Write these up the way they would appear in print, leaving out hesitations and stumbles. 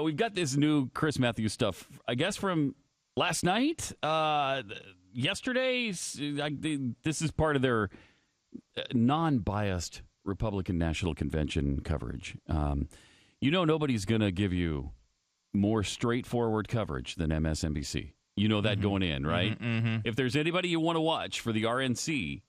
we've got this new Chris Matthews stuff, I guess, from last night. Yesterday, this is part of their non-biased Republican National Convention coverage. Nobody's going to give you more straightforward coverage than MSNBC. You know that going in, right? If there's anybody you want to watch for the RNC,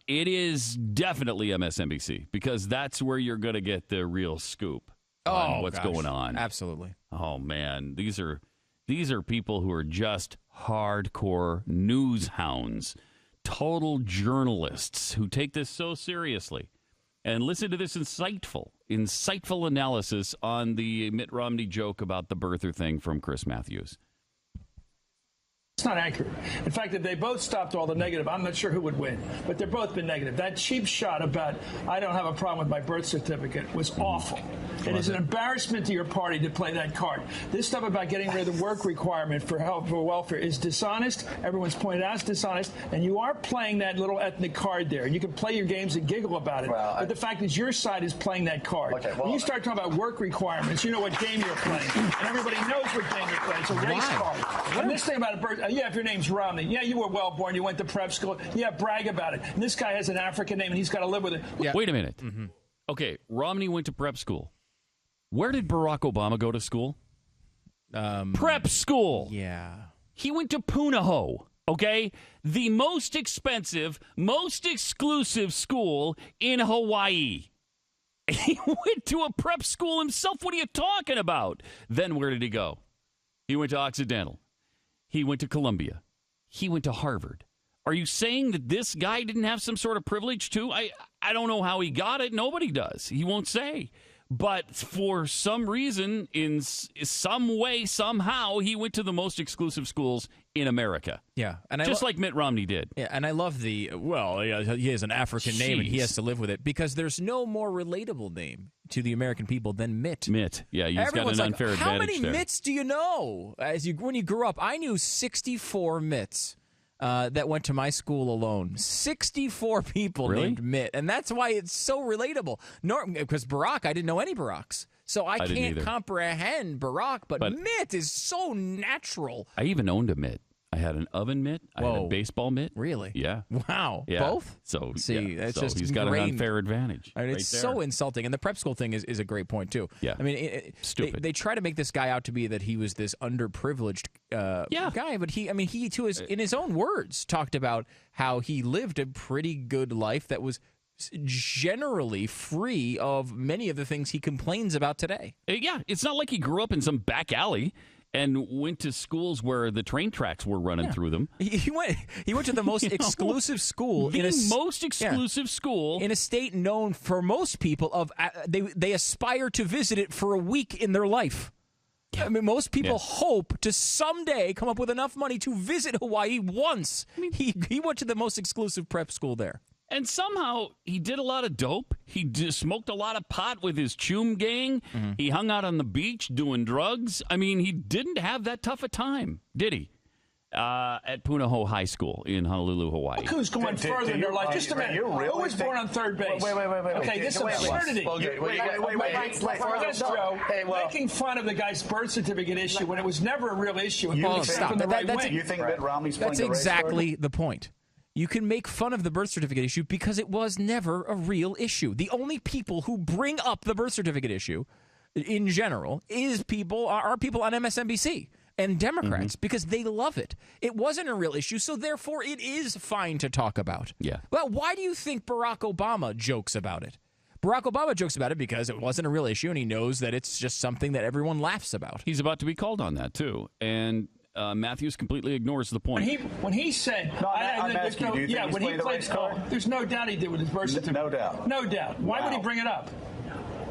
it is definitely MSNBC, because that's where you're going to get the real scoop on what's going on. Absolutely. Oh, man. These are people who are just hardcore news hounds, total journalists who take this so seriously. And listen to this insightful analysis on the Mitt Romney joke about the birther thing from Chris Matthews. It's not accurate. In fact, if they both stopped all the negative, I'm not sure who would win, but they've both been negative. That cheap shot about I don't have a problem with my birth certificate was awful. It is an embarrassment to your party to play that card. This stuff about getting rid of the work requirement for health, for welfare is dishonest. Everyone's pointed out it's dishonest, and you are playing that little ethnic card there. You can play your games and giggle about it, but the fact is your side is playing that card. When you start talking about work requirements, you know what game you're playing, and everybody knows what game you're playing. It's a race card. And this thing about a birth, if your name's Romney, you were well born, you went to prep school, brag about it. And this guy has an African name, and he's got to live with it. Yeah. Wait a minute. Okay, Romney went to prep school. Where did Barack Obama go to school? Prep school. Yeah. He went to Punahou, okay? The most expensive, most exclusive school in Hawaii. He went to a prep school himself. What are you talking about? Then where did he go? He went to Occidental. He went to Columbia. He went to Harvard. Are you saying that this guy didn't have some sort of privilege too? I don't know how he got it. Nobody does. He won't say. But for some reason, in some way, somehow, he went to the most exclusive schools in America. Yeah. And just like Mitt Romney did. Yeah, and I love he has an African name and he has to live with it, because there's no more relatable name to the American people than Mitt. Mitt. Yeah, he's Everyone's got an unfair advantage there. How many there. Mitts do you know? When you grew up, I knew 64 Mitts. That went to my school alone. 64 people named Mitt. And that's why it's so relatable. Because Barack, I didn't know any Baracks. So I can't comprehend Barack, but Mitt is so natural. I even owned a mitt. I had an oven mitt. I had a baseball mitt. Really? Yeah. Wow. Yeah. Both? So, that's just he's got an unfair advantage. I mean, it's so insulting. And the prep school thing is a great point, too. Yeah. I mean, stupid. They try to make this guy out to be that he was this underprivileged guy. But he, too, in his own words, talked about how he lived a pretty good life that was generally free of many of the things he complains about today. Yeah. It's not like he grew up in some back alley and went to schools where the train tracks were running through them. He went to the most exclusive school school in a state known for most people of they aspire to visit it for a week in their life. Yeah. I mean, most people hope to someday come up with enough money to visit Hawaii once. I mean, he went to the most exclusive prep school there. And somehow he did a lot of dope. He smoked a lot of pot with his Choom gang. Mm-hmm. He hung out on the beach doing drugs. I mean, he didn't have that tough a time, did he? At Punahou High School in Honolulu, Hawaii. Look who's going further in their life. Just a minute. Who was born on third base? Wait. Okay, this is absurdity. Making fun of the guy's birth certificate issue when it was never a real issue. Stop. You think Mitt Romney's playing That's exactly the point. You can make fun of the birth certificate issue because it was never a real issue. The only people who bring up the birth certificate issue in general are people on MSNBC and Democrats because they love it. It wasn't a real issue, so therefore it is fine to talk about. Yeah. Well, why do you think Barack Obama jokes about it? Barack Obama jokes about it because it wasn't a real issue, and he knows that it's just something that everyone laughs about. He's about to be called on that, too. And Matthews completely ignores the point. When he said, there's no doubt he did with his birth certificate. No doubt. No doubt. Why would he bring it up?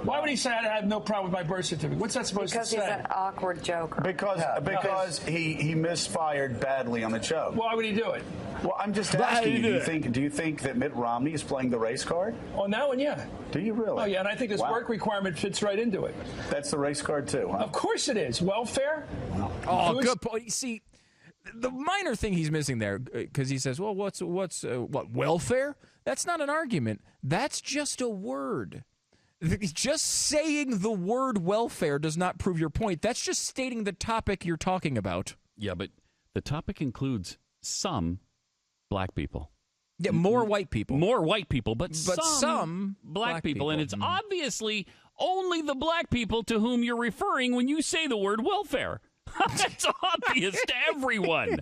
Why would he say I have no problem with my birth certificate? What's that supposed to say? Because he's an awkward joker. Because he misfired badly on the joke. Why would he do it? Well, I'm just asking you, do you think that Mitt Romney is playing the race card? On that one, yeah. Do you really? Oh, yeah, and I think this work requirement fits right into it. That's the race card, too, huh? Of course it is. Welfare? Oh, good point. See, the minor thing he's missing there, because he says, well, what, welfare? That's not an argument. That's just a word. Just saying the word welfare does not prove your point. That's just stating the topic you're talking about. Yeah, but the topic includes some black people. Yeah, more white people. More white people, but some black people. And it's obviously only the black people to whom you're referring when you say the word welfare. That's obvious to everyone.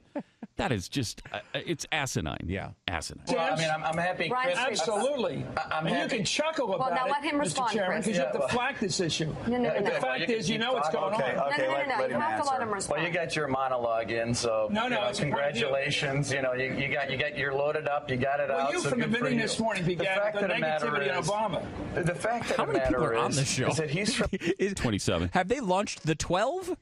That is just, it's asinine. Yeah. Asinine. Well, I mean, I'm happy. Chris, absolutely. And you can chuckle about now it, let him respond, Mr. Chairman, because you have to flag this issue. No. The fact is, you know what's going on. Okay, No. You have to let him respond. Well, you got your monologue in, so congratulations. You know, you got you're loaded up. You got it out. Well, you so from the good for beginning you. this morning began the negativity on Obama. The fact that How many people are on this show? is that he's from 27. Have they launched the 12?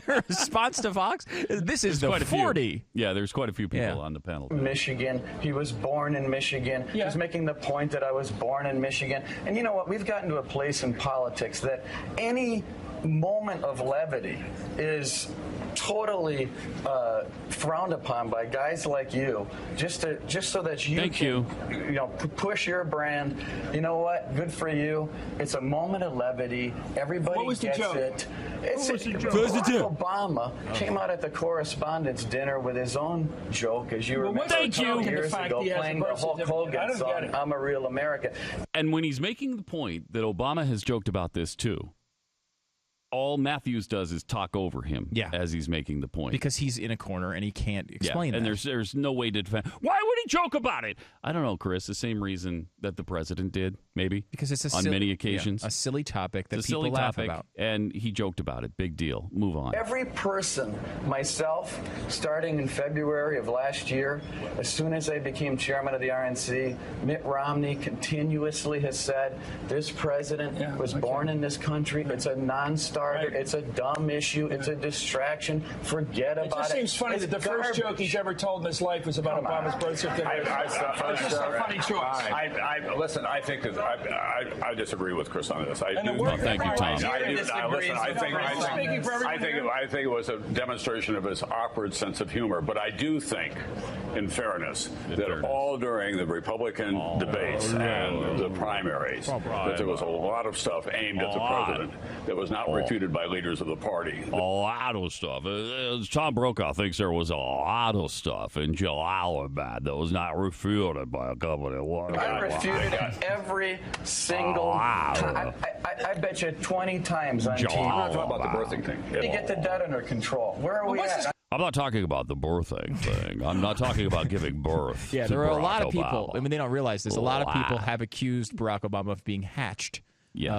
Response to Fox? This is the 40. Yeah, there's quite a few people on the panel. Michigan. He was born in Michigan. Yeah. He's making the point that I was born in Michigan. And you know what? We've gotten to a place in politics that any moment of levity is totally frowned upon by guys like you, just so that you can push your brand. You know what? Good for you. It's a moment of levity. Everybody gets it. Barack Obama came out at the correspondents' dinner with his own joke, as you remember, a couple years ago, playing the Hulk Hogan song, "I'm a Real American." And when he's making the point that Obama has joked about this too, all Matthews does is talk over him as he's making the point. Because he's in a corner and he can't explain and that. there's no way to defend. Why would he joke about it? I don't know, Chris. The same reason that the president did, maybe. Because it's on many occasions. A silly topic that people laugh about. And he joked about it. Big deal. Move on. Every person, myself, starting in February of last year, as soon as I became chairman of the RNC, Mitt Romney continuously has said, this president was born in this country. It's a non-starter. It's a dumb issue. It's a distraction. Forget about it. It just seems funny that the first joke he's ever told in his life was about Obama's birth certificate. It's just a funny choice. Listen, I think that I disagree with Chris on this. Thank you, Tom. I think it was a demonstration of his awkward sense of humor. But I do think, in fairness, all during the Republican debates and the primaries, that there was a lot of stuff aimed at the president that was not refuted by leaders of the party. A lot of stuff. Tom Brokaw thinks there was a lot of stuff in Jalalabad that was not refuted by a company. I refuted every single time. I bet you 20 times on TV. I'm not talking about the birthing thing. To get the debt under control. Where are we at? I'm not talking about the birthing thing. I'm not talking about giving birth. Yeah, there are a lot of people. I mean, they don't realize this. A lot of people have accused Barack Obama of being hatched.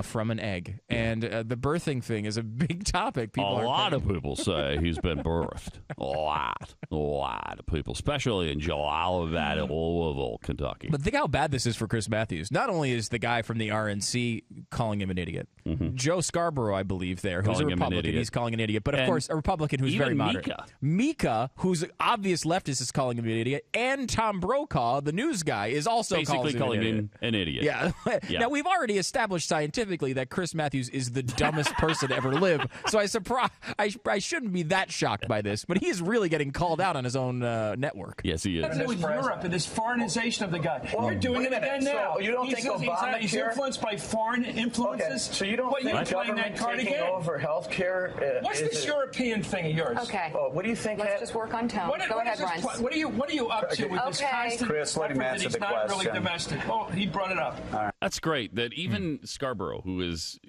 From an egg. And the birthing thing is a big topic. A lot of people say he's been birthed. A lot of people, especially in Jalalabad, Louisville, Kentucky. But think how bad this is for Chris Matthews. Not only is the guy from the RNC calling him an idiot, Joe Scarborough, I believe, who's a Republican, he's calling an idiot. But of course, a Republican who's very moderate. Mika, who's an obvious leftist, is calling him an idiot. And Tom Brokaw, the news guy, is also basically calling him an idiot. Yeah. Now, we've already established scientifically that Chris Matthews is the dumbest person to ever live. So I shouldn't be that shocked by this, but he is really getting called out on his own network. Yes, he is. What's with Europe and this foreignization of the guy? You're doing it again now. So you don't think Obama he's influenced by foreign influences? Okay. So you don't think government taking over health care? What's this European thing of yours? Okay. What do you think? Let's just work on tone. Go ahead, Ryan. What are you up to with this constant Chris, let him answer the not question. really domestic? Oh, he brought it up. That's great that even Scarborough, who is,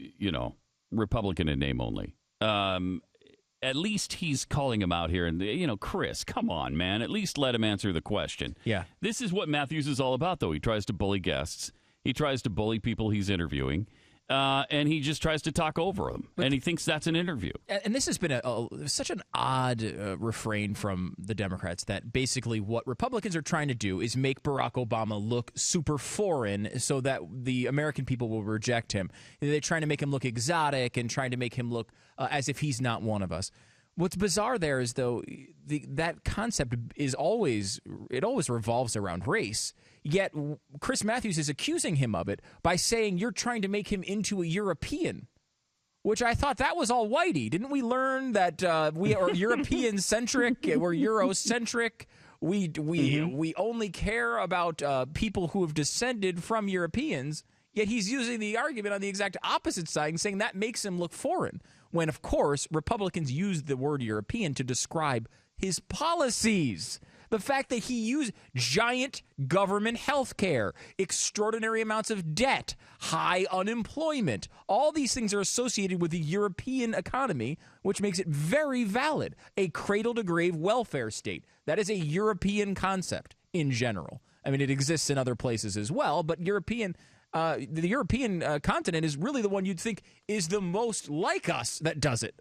Republican in name only, at least he's calling him out here. And, Chris, come on, man. At least let him answer the question. Yeah. This is what Matthews is all about, though. He tries to bully guests. He tries to bully people he's interviewing. And he just tries to talk over them. And he thinks that's an interview. And this has been such an odd refrain from the Democrats that basically what Republicans are trying to do is make Barack Obama look super foreign so that the American people will reject him. They're trying to make him look exotic and trying to make him look as if he's not one of us. What's bizarre there is, though, that concept is always revolves around race. Yet Chris Matthews is accusing him of it by saying you're trying to make him into a European, which I thought that was all whitey. Didn't we learn that we are European-centric, we're Eurocentric, we only care about people who have descended from Europeans? Yet he's using the argument on the exact opposite side and saying that makes him look foreign. When, of course, Republicans use the word European to describe his policies. The fact that he used giant government health care, extraordinary amounts of debt, high unemployment, all these things are associated with the European economy, which makes it very valid. A cradle-to-grave welfare state. That is a European concept in general. I mean, it exists in other places as well, but the European continent is really the one you'd think is the most like us that does it.